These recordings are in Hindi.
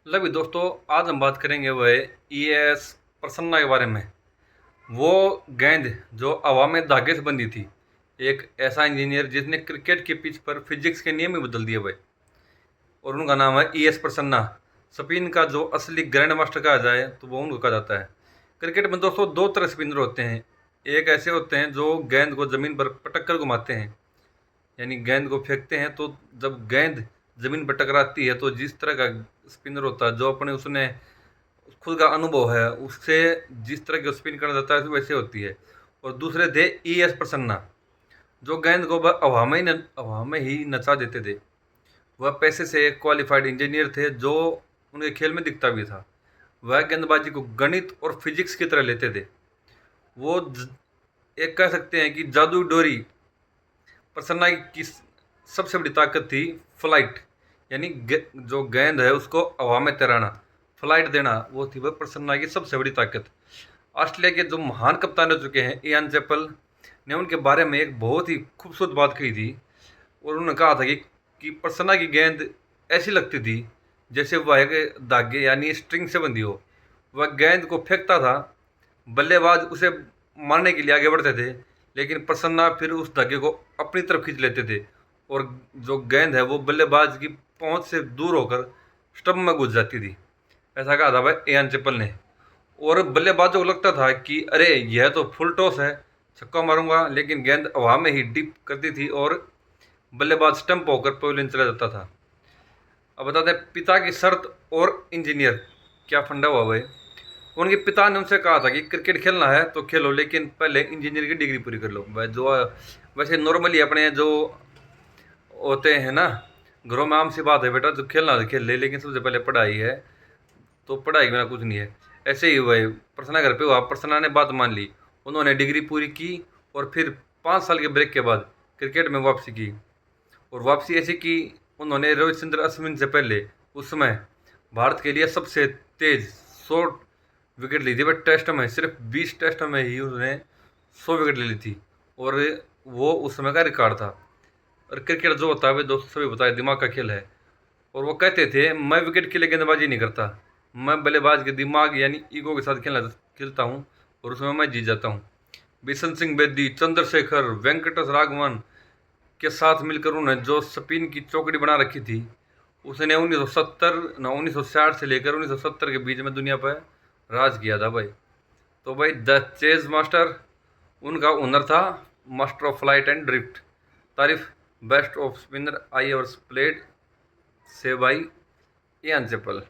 लो भी दोस्तों, आज हम बात करेंगे वह ES प्रसन्ना के बारे में। वो गेंद जो हवा में धागे से बंधी थी, एक ऐसा इंजीनियर जिसने क्रिकेट के पिच पर फिजिक्स के नियम ही बदल दिए भाई। और उनका नाम है ES प्रसन्ना। स्पिन का जो असली ग्रैंड मास्टर कहा जाए तो वो उनको कहा जाता है। क्रिकेट में दोस्तों दो तरह स्पिनर होते हैं। एक ऐसे होते हैं जो गेंद को ज़मीन पर पटक कर घुमाते हैं, यानी गेंद को फेंकते हैं तो जब गेंद जमीन पर टकराती है तो जिस तरह का स्पिनर होता है, जो अपने उसने खुद का अनुभव है उससे जिस तरह की स्पिन करना जाता है वैसे होती है। और दूसरे थे ES प्रसन्ना, जो गेंद को हवा में ही नचा देते थे। वह पैसे से एक क्वालिफाइड इंजीनियर थे जो उनके खेल में दिखता भी था। वह गेंदबाजी को गणित और फिजिक्स की तरह लेते थे। वो एक कह सकते हैं कि जादुई डोरी। प्रसन्ना की सबसे बड़ी ताकत थी फ्लाइट, यानी जो गेंद है उसको हवा में तैराना, फ्लाइट देना, वो थी वह प्रसन्ना की सबसे बड़ी ताकत। ऑस्ट्रेलिया के जो महान कप्तान रह चुके हैं इयान चैपल ने उनके बारे में एक बहुत ही खूबसूरत बात कही थी। और उन्होंने कहा था कि प्रसन्ना की गेंद ऐसी लगती थी जैसे वह एक धागे यानी स्ट्रिंग से बंधी हो। वह गेंद को फेंकता था, बल्लेबाज उसे मारने के लिए आगे बढ़ते थे, लेकिन प्रसन्ना फिर उस धागे को अपनी तरफ खींच लेते थे और जो गेंद है वो बल्लेबाज की पहुंच से दूर होकर स्टंप में घुस जाती थी। ऐसा कहा था भाई इयान चैपल ने। और बल्लेबाजों को लगता था कि अरे यह तो फुल टॉस है, छक्का मारूंगा, लेकिन गेंद हवा में ही डिप करती थी और बल्लेबाज स्टंप होकर पवेलियन चला जाता था। अब बताते हैं पिता की शर्त और इंजीनियर क्या फंडा हुआ भाई। उनके पिता ने उनसे कहा था कि क्रिकेट खेलना है तो खेलो, लेकिन पहले इंजीनियर की डिग्री पूरी कर लो भाई। जो वैसे नॉर्मली अपने जो होते हैं ना, घरों में आम सी बात है, बेटा जो खेलना है तो खेल ले, लेकिन सबसे पहले पढ़ाई है, तो पढ़ाई के बिना कुछ नहीं है। ऐसे ही हुआ, प्रसन्ना घर पे हुआ, प्रसन्ना ने बात मान ली, उन्होंने डिग्री पूरी की और फिर 5 साल के ब्रेक के बाद क्रिकेट में वापसी की। और वापसी ऐसी की, उन्होंने रविचंद्र अश्विन से पहले उस समय भारत के लिए सबसे तेज 100 विकेट ली थी। बट टेस्ट में सिर्फ 20 टेस्ट में ही उन्होंने 100 विकेट ले ली थी, और वो उस समय का रिकॉर्ड था। और क्रिकेट जो होता है वे दोस्तों सभी बताए दिमाग का खेल है। और वो कहते थे मैं विकेट के लिए गेंदबाजी नहीं करता, मैं बल्लेबाज के दिमाग यानी ईगो के साथ खेलता हूँ और उसमें मैं जीत जाता हूँ। बिशन सिंह बेदी, चंद्रशेखर, वेंकटेश राघवन के साथ मिलकर उन्होंने जो स्पिन की चौकड़ी बना रखी थी, उसने 1960 से लेकर 1970 के बीच में दुनिया पर राज किया था भाई। तो भाई द चेज मास्टर उनका हुनर था, master of flight and drift. तारीफ best of spinner I ever played से by Ian Chappell.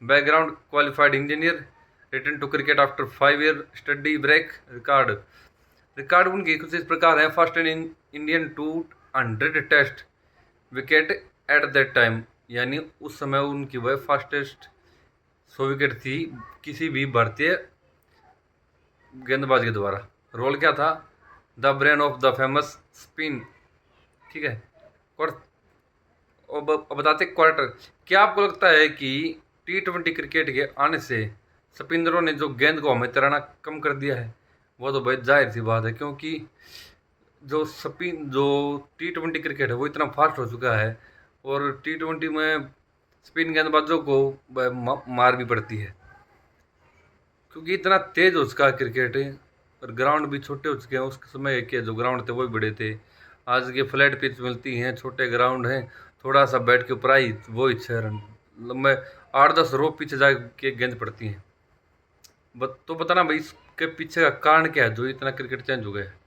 Background qualified engineer, return to cricket after 5 year study break. Record record उनकी कुछ इस प्रकार है। First in Indian to 100 test wicket at that time, यानी उस समय उनकी वह फास्टेस्ट 100 विकेट थी किसी भी भारतीय गेंदबाज के द्वारा। रोल क्या था? The brain of the famous spin. ठीक है। और अब बताते क्वार्टर। क्या आपको लगता है कि T20 क्रिकेट के आने से स्पिनरों ने जो गेंद को हमें तैराना कम कर दिया है? वो तो भाई जाहिर सी बात है, क्योंकि जो T20 क्रिकेट है वो इतना फास्ट हो चुका है, और T20 में स्पिन गेंदबाजों को मार भी पड़ती है, क्योंकि इतना तेज हो चुका है क्रिकेट। और ग्राउंड भी छोटे हो चुके हैं, उस समय के जो ग्राउंड थे वो भी बड़े थे। आज के फ्लैट पिच मिलती हैं, छोटे ग्राउंड हैं, थोड़ा सा बैठ के ऊपर आई वो ही 6 रन लंबे 8-10 रो पीछे जाके गेंद पड़ती हैं। तो बताना भाई इसके पीछे का कारण क्या है जो इतना क्रिकेट चेंज हो गया है।